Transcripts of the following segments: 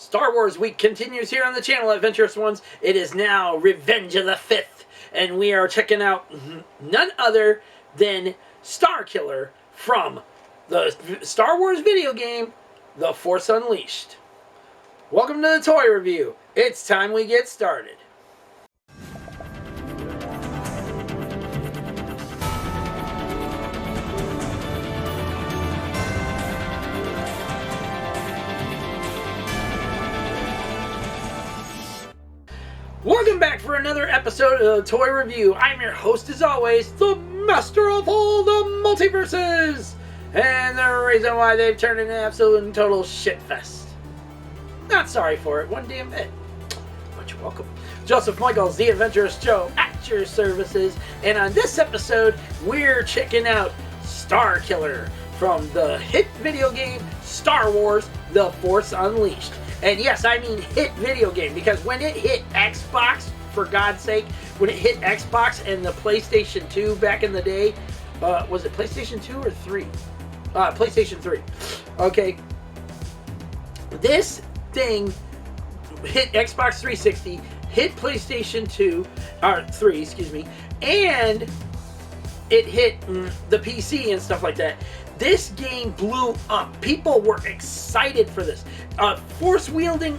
Star Wars Week continues here on the channel, Adventurous Ones. It is now Revenge of the Fifth, and we are checking out none other than Starkiller from the Star Wars video game, The Force Unleashed. Welcome to the toy review. It's time we get started. Welcome back for another episode of the Toy Review. I'm your host, as always, the master of all the multiverses, and the reason why they've turned into an absolute and total shitfest. Not sorry for it, one damn bit. But you're welcome. Joseph Michaels, the Adventurous Joe, at your services, and on this episode, we're checking out Starkiller from the hit video game Star Wars: The Force Unleashed. And yes, I mean hit video game, because when it hit Xbox, for God's sake, when it hit Xbox and the PlayStation 2 back in the day, was it PlayStation 2 or 3? PlayStation 3. Okay. This thing hit Xbox 360, hit PlayStation 2, or 3, excuse me, and it hit the PC and stuff like that. This game blew up. People were excited for this. Force-wielding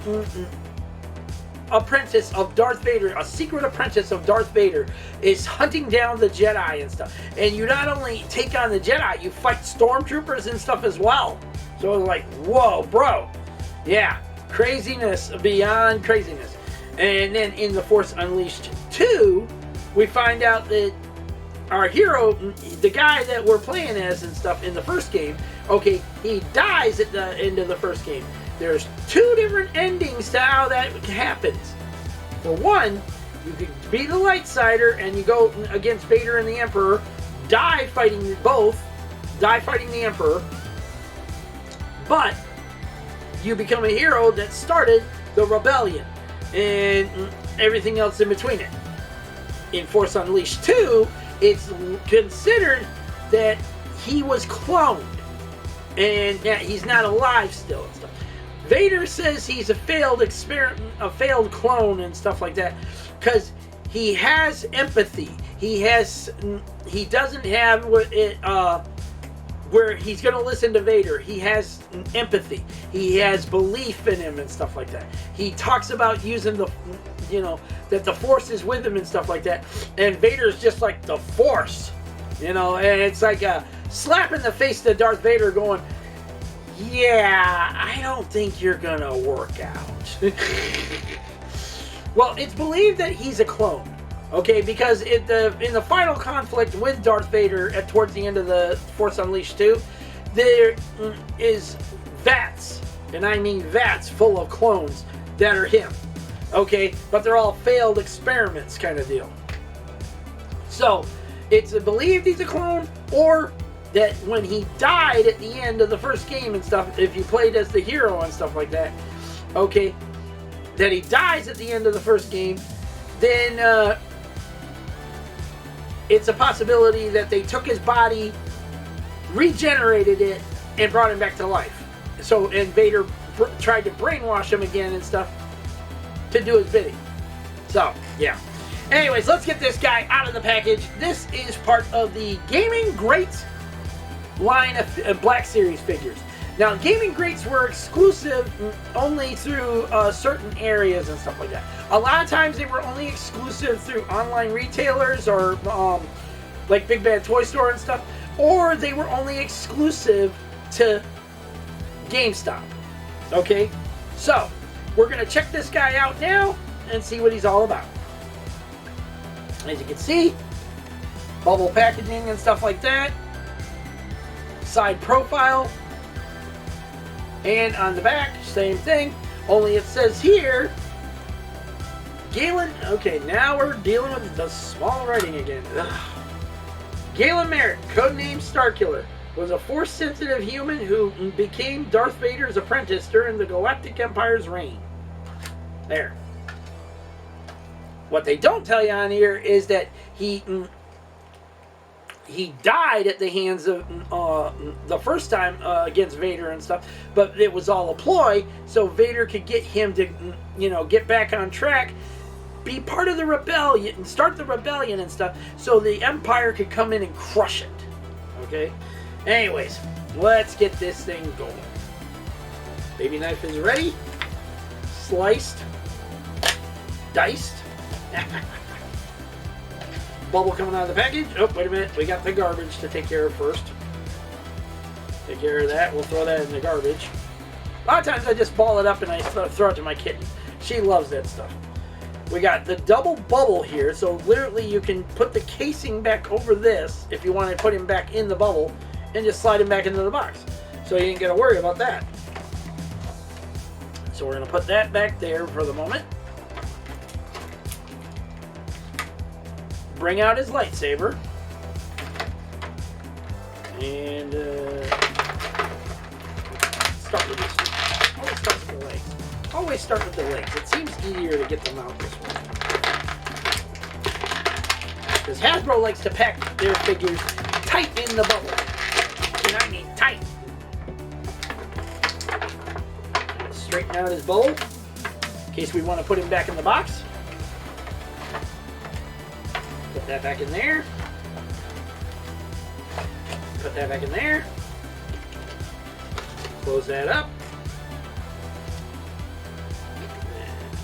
apprentice of Darth Vader, a secret apprentice of Darth Vader, is hunting down the Jedi and stuff. And you not only take on the Jedi, you fight stormtroopers and stuff as well. So it's like, whoa, bro. Yeah, craziness beyond craziness. And then in The Force Unleashed 2, we find out that our hero, the guy that we're playing as and stuff in the first game, okay, he dies at the end of the first game. There's two different endings to how that happens. For one, you could be the light sider and you go against Vader and the Emperor, die fighting the Emperor, but you become a hero that started the rebellion and everything else in between it. In Force Unleashed 2, it's considered that he was cloned and that he's not alive still and stuff. Vader says he's a failed experiment, a failed clone and stuff like that, because he has empathy. He doesn't have where he's going to listen to Vader. He has empathy. He has belief in him and stuff like that. He talks about using the, that the Force is with him and stuff like that. And Vader's just like the Force, and it's like a slap in the face to Darth Vader going, yeah, I don't think you're going to work out. Well, it's believed that he's a clone. Okay, because in the final conflict with Darth Vader towards the end of the Force Unleashed 2, there is vats, and I mean vats, full of clones that are him. Okay, but they're all failed experiments kind of deal. So, it's believed he's a clone, or that when he died at the end of the first game and stuff, if you played as the hero and stuff like that, okay, that he dies at the end of the first game, then it's a possibility that they took his body, regenerated it, and brought him back to life. So, and Vader tried to brainwash him again and stuff to do his bidding. So, yeah. Anyways, let's get this guy out of the package. This is part of the Gaming Greats line of Black Series figures. Now, Gaming Greats were exclusive only through certain areas and stuff like that. A lot of times they were only exclusive through online retailers or like Big Bad Toy Store and stuff, or they were only exclusive to GameStop. Okay? So, we're going to check this guy out now and see what he's all about. As you can see, bubble packaging and stuff like that. Side profile. And on the back, same thing, only it says here, Galen, okay, now we're dealing with the small writing again. Ugh. Galen Marek, codename Starkiller, was a Force-sensitive human who became Darth Vader's apprentice during the Galactic Empire's reign. There. What they don't tell you on here is that he he died at the hands of the first time against Vader and stuff, but it was all a ploy so Vader could get him to, you know, get back on track, be part of the rebellion, start the rebellion and stuff, so the Empire could come in and crush it. Okay? Anyways, let's get this thing going. Baby knife is ready. Sliced. Diced. Bubble coming out of the package. Oh, wait a minute. We got the garbage to take care of first. Take care of that. We'll throw that in the garbage. A lot of times I just ball it up and I throw it to my kitten. She loves that stuff. We got the double bubble here. So literally you can put the casing back over this if you want to put him back in the bubble and just slide him back into the box. So you ain't got to worry about that. So we're going to put that back there for the moment. Bring out his lightsaber. And start with this one. Always start with the legs. Always start with the legs. It seems easier to get them out this way. Because Hasbro likes to pack their figures tight in the bubble. And I mean tight. Straighten out his bowl. In case we want to put him back in the box. Put that back in there. Put that back in there. Close that up.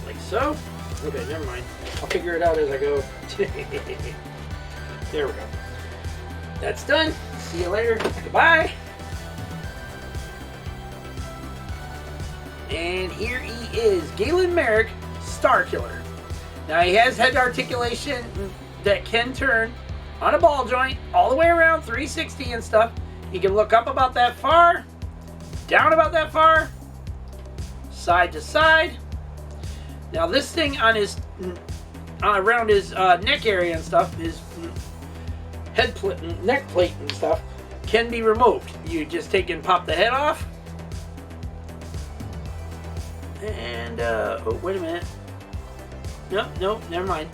Like so. Okay, never mind. I'll figure it out as I go. There we go. That's done. See you later. Goodbye. And here he is, Galen Marek, Starkiller. Now he has head articulation that can turn on a ball joint all the way around 360 and stuff. He can look up about that far, down about that far, side to side. Now this thing on his around his neck area and stuff, his head plate, neck plate and stuff, can be removed. You just take and pop the head off. And oh, wait a minute. No, never mind.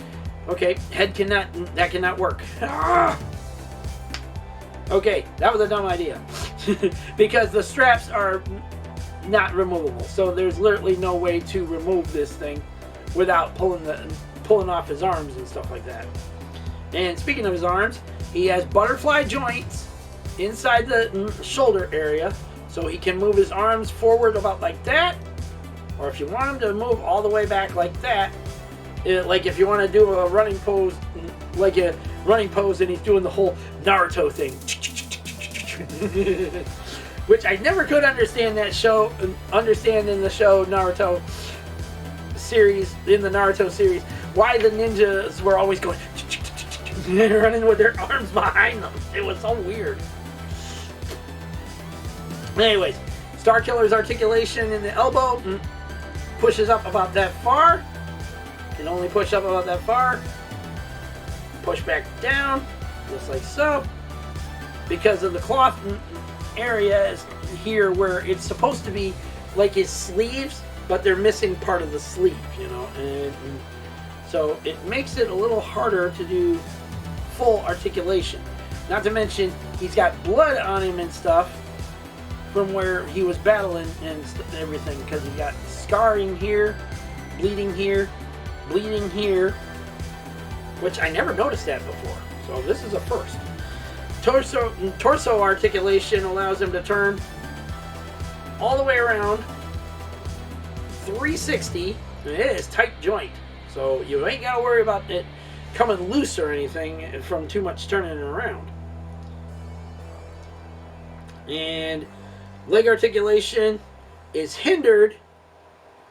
Okay, head cannot, that cannot work. Ah! Okay, that was a dumb idea. Because the straps are not removable. So there's literally no way to remove this thing without pulling off his arms and stuff like that. And speaking of his arms, he has butterfly joints inside the shoulder area. So he can move his arms forward about like that. Or if you want him to move all the way back like that, like if you want to do a running pose, like a running pose and he's doing the whole Naruto thing. Which I never could understand in the show Naruto series, in the Naruto series, why the ninjas were always going running with their arms behind them. It was so weird. Anyways, Starkiller's articulation in the elbow pushes up about that far. Can only push up about that far. Push back down, just like so. Because of the cloth area here where it's supposed to be like his sleeves, but they're missing part of the sleeve, you know. And so it makes it a little harder to do full articulation. Not to mention, he's got blood on him and stuff from where he was battling and everything, because he got scarring here, bleeding here, which I never noticed that before. So this is a first. Torso articulation allows him to turn all the way around 360. And it is tight joint, so you ain't got to worry about it coming loose or anything from too much turning it around. And leg articulation is hindered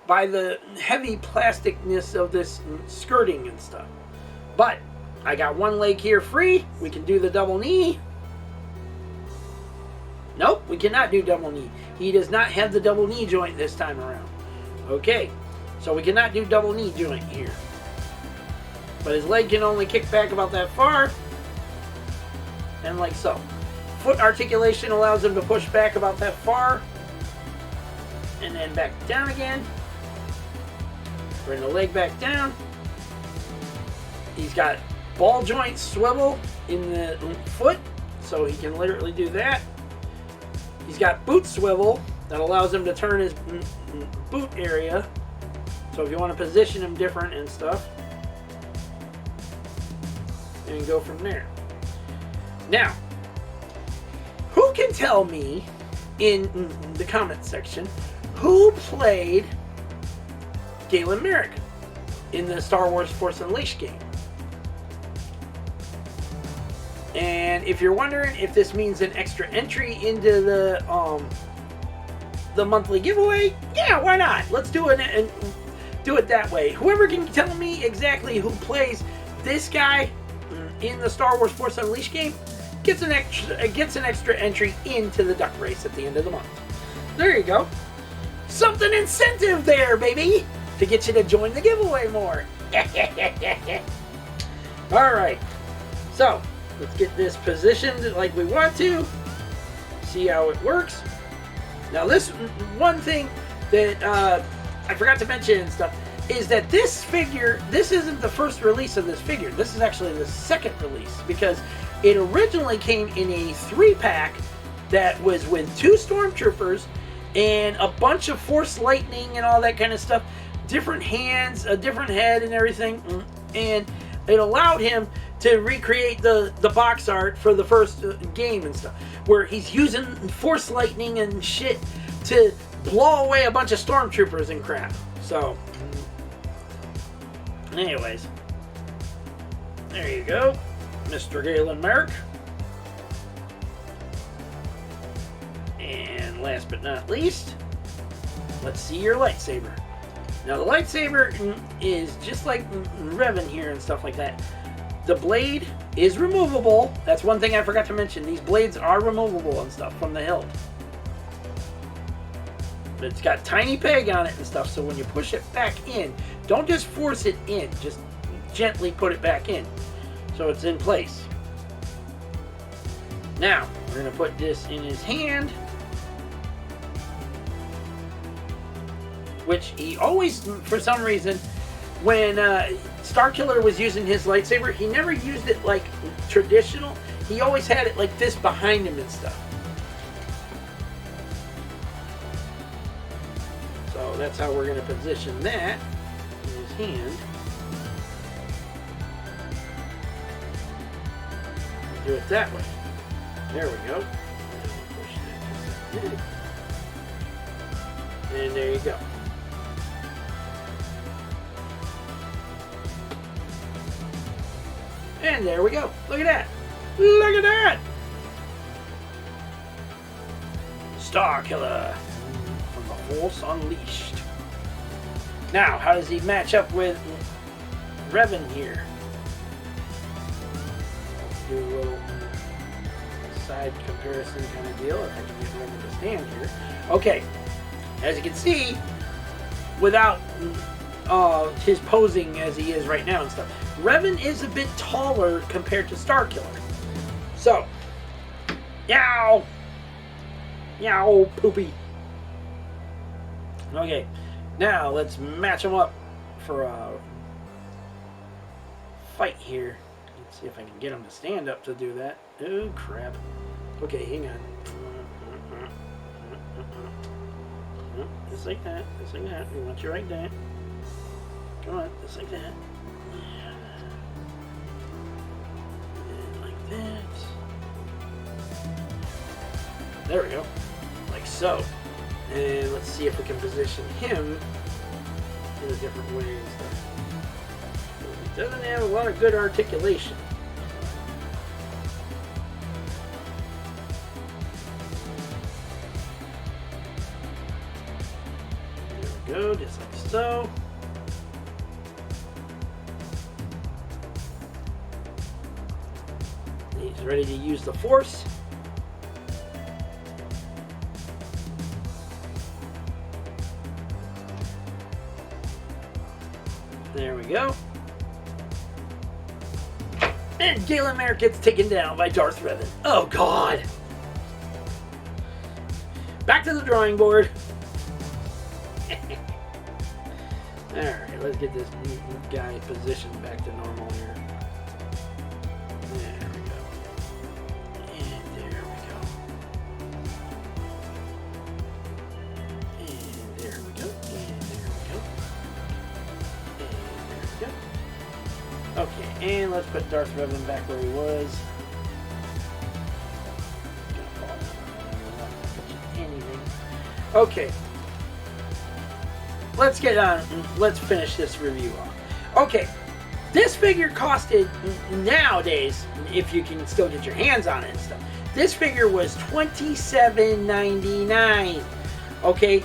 by the heavy plasticness of this skirting and stuff. But I got one leg here free. We can do the double knee. Nope, we cannot do double knee. He does not have the double knee joint this time around. Okay, so we cannot do double knee joint here. But his leg can only kick back about that far. And like so. Foot articulation allows him to push back about that far. And then back down again. Bring the leg back down. He's got ball joint swivel in the foot, so he can literally do that. He's got boot swivel that allows him to turn his boot area. So if you want to position him different and stuff, and go from there. Now, who can tell me in the comment section who played Galen Marek in the Star Wars Force Unleashed game? And if you're wondering if this means an extra entry into the monthly giveaway, yeah, why not? Let's do it and do it that way. Whoever can tell me exactly who plays this guy in the Star Wars Force Unleashed game gets an extra entry into the duck race at the end of the month. There you go. Something incentive there, baby, to get you to join the giveaway more. All right. So let's get this positioned like we want to. See how it works. Now, this one thing that I forgot to mention and stuff is that this figure, this isn't the first release of this figure. This is actually the second release, because it originally came in a 3-pack that was with 2 Stormtroopers and a bunch of Force Lightning and all that kind of stuff. Different hands, a different head and everything. And it allowed him to recreate the box art for the first game and stuff, where he's using Force Lightning and shit to blow away a bunch of Stormtroopers and crap. So, anyways, there you go, Mr. Galen Marek. And last but not least, let's see your lightsaber. Now, the lightsaber is just like Revan here and stuff like that. The blade is removable. That's one thing I forgot to mention. These blades are removable and stuff from the hilt. But it's got tiny peg on it and stuff, so when you push it back in, don't just force it in. Just gently put it back in so it's in place. Now, we're going to put this in his hand, which he always, for some reason, when Starkiller was using his lightsaber, he never used it like traditional. He always had it like this behind him and stuff. So that's how we're going to position that in his hand. Do it that way. There we go. And there you go. And there we go. Look at that. Look at that. Starkiller from the Force Unleashed. Now, how does he match up with Revan here? Let's do a little side comparison kind of deal. If I can get Revan to stand here. Okay. As you can see, without his posing as he is right now and stuff, Revan is a bit taller compared to Starkiller. So, yow! Yow, poopy. Okay, now let's match them up for a fight here. Let's see if I can get him to stand up to do that. Oh, crap. Okay, hang on. Just like that, just like that. We want you right there. Come on, just like that. And like that. There we go. Like so. And let's see if we can position him in a different way and stuff. He doesn't have a lot of good articulation. There we go, just like so. He's ready to use the Force. There we go. And Galen Marek gets taken down by Darth Revan. Oh, God. Back to the drawing board. Alright, let's get this guy positioned back to normal here. and let's put Darth Revan back where he was. Anything. Okay. Let's get on. Let's finish this review off. Okay. This figure costed, nowadays, if you can still get your hands on it and stuff, this figure was $27.99. Okay.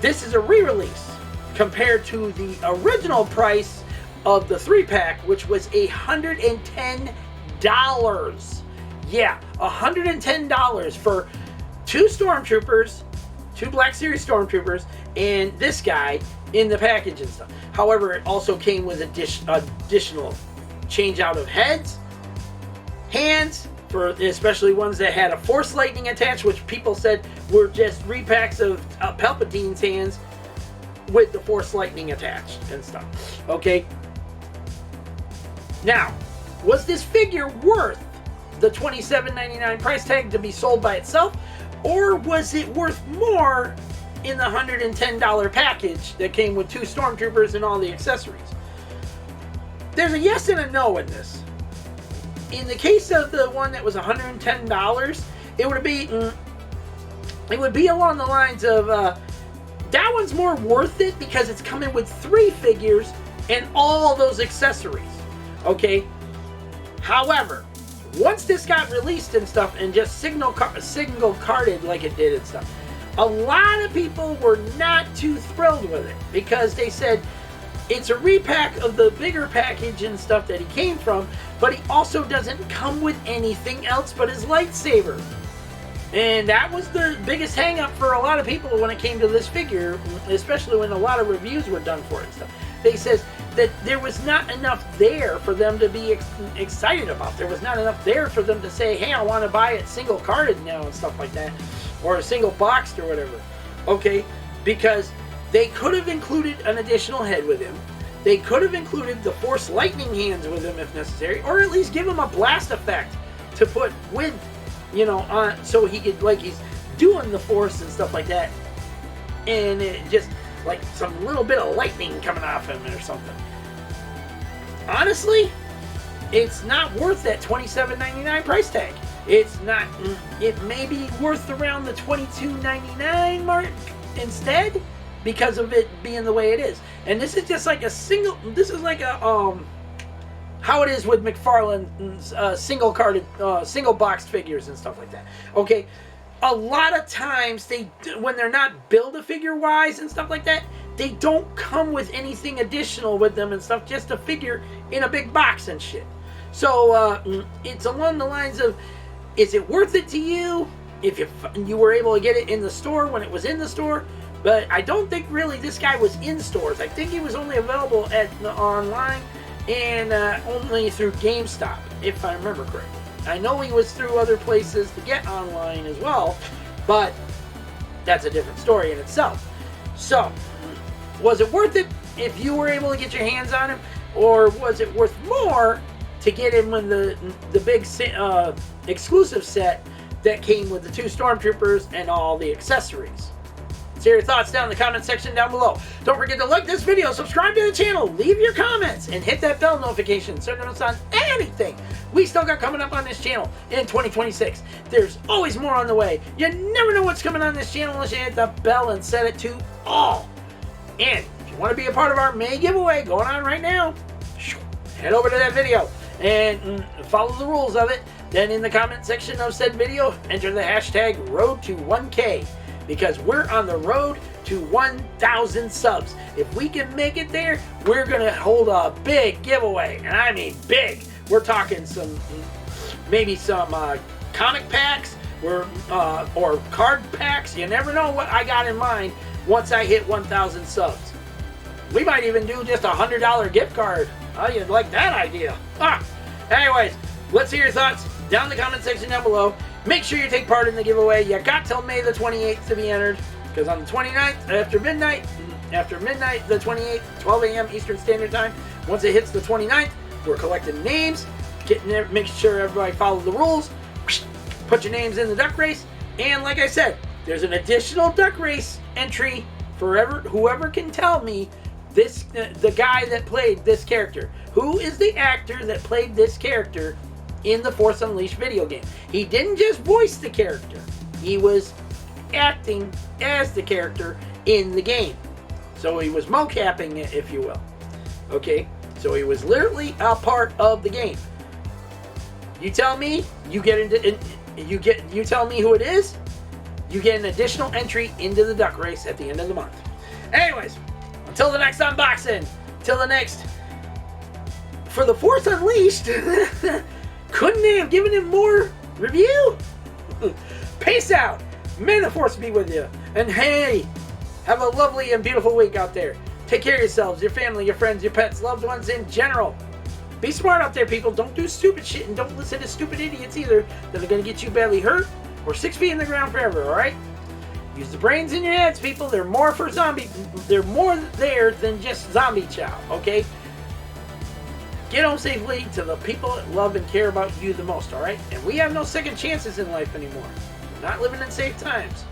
This is a re-release compared to the original price of the 3-pack, which was $110. Yeah, $110 for 2 Stormtroopers, 2 Black Series Stormtroopers, and this guy in the package and stuff. However, it also came with additional change out of heads, hands, for especially ones that had a Force Lightning attached, which people said were just repacks of Palpatine's hands with the Force Lightning attached and stuff. Okay. Now, was this figure worth the $27.99 price tag to be sold by itself, or was it worth more in the $110 package that came with 2 Stormtroopers and all the accessories? There's a yes and a no in this. In the case of the one that was $110, it would be along the lines of that one's more worth it because it's coming with 3 figures and all those accessories. Okay. However, once this got released and stuff and just single carded like it did and stuff, a lot of people were not too thrilled with it because they said it's a repack of the bigger package and stuff that he came from, but he also doesn't come with anything else but his lightsaber. And that was the biggest hang up for a lot of people when it came to this figure, especially when a lot of reviews were done for it and stuff. They said that there was not enough there for them to be excited about. There was not enough there for them to say, hey, I want to buy it single carded now and stuff like that, or a single boxed or whatever. Okay, because they could have included an additional head with him. They could have included the Force Lightning hands with him if necessary, or at least give him a blast effect to put with, you know, on, so he could, like, he's doing the Force and stuff like that, and it just like some little bit of lightning coming off him or something. Honestly, it's not worth that $27.99 price tag. It's not. It may be worth around the $22.99 mark instead, because of it being the way it is. And this is just like a single. This is like a how it is with McFarlane's single carded, single boxed figures and stuff like that. Okay. A lot of times, when they're not Build-A-Figure wise and stuff like that, they don't come with anything additional with them and stuff, just a figure in a big box and shit. So it's along the lines of, is it worth it to you if you were able to get it in the store when it was in the store? But I don't think really this guy was in stores. I think he was only available at online and only through GameStop, if I remember correctly. I know he was through other places to get online as well, but that's a different story in itself. So, was it worth it if you were able to get your hands on him, or was it worth more to get him with the big exclusive set that came with the 2 Stormtroopers and all the accessories? Share your thoughts down in the comment section down below. Don't forget to like this video, subscribe to the channel, leave your comments, and hit that bell notification so notice on anything we still got coming up on this channel in 2026. There's always more on the way. You never know what's coming on this channel unless you hit the bell and set it to all. And if you want to be a part of our May giveaway going on right now, head over to that video and follow the rules of it. Then in the comment section of said video, enter the hashtag road to 1K. Because we're on the road to 1,000 subs. If we can make it there, we're going to hold a big giveaway. And I mean big. We're talking maybe some comic packs or card packs. You never know what I got in mind once I hit 1,000 subs. We might even do just a $100 gift card. How do you like that idea? Anyways, let's hear your thoughts down in the comment section down below. Make sure you take part in the giveaway. You got till May the 28th to be entered, because on the 29th, after midnight, the 28th, 12 a.m. Eastern Standard Time, once it hits the 29th, we're collecting names, getting there, make sure everybody follows the rules, put your names in the duck race, and like I said, there's an additional duck race entry for whoever can tell me the guy that played this character. Who is the actor that played this character in the Force Unleashed video game? He didn't just voice the character. He was acting as the character in the game. So he was mocapping it, if you will. Okay? So he was literally a part of the game. You tell me, you tell me who it is, you get an additional entry into the duck race at the end of the month. Anyways, until the next unboxing, till the next, for the Force Unleashed, couldn't they have given him more review? Peace out. May the Force be with you. And hey, have a lovely and beautiful week out there. Take care of yourselves, your family, your friends, your pets, loved ones in general. Be smart out there, people. Don't do stupid shit, and don't listen to stupid idiots either that are going to get you badly hurt or 6 feet in the ground forever, alright? Use the brains in your heads, people. They're more for zombie. They're more there than just zombie chow, okay? Get home safely to the people that love and care about you the most, alright? And we have no second chances in life anymore. We're not living in safe times.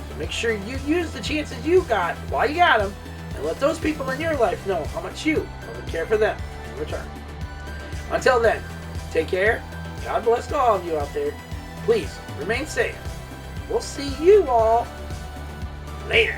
So make sure you use the chances you got while you got them, and let those people in your life know how much you love and care for them in return. Until then, take care. God bless to all of you out there. Please, remain safe. We'll see you all later.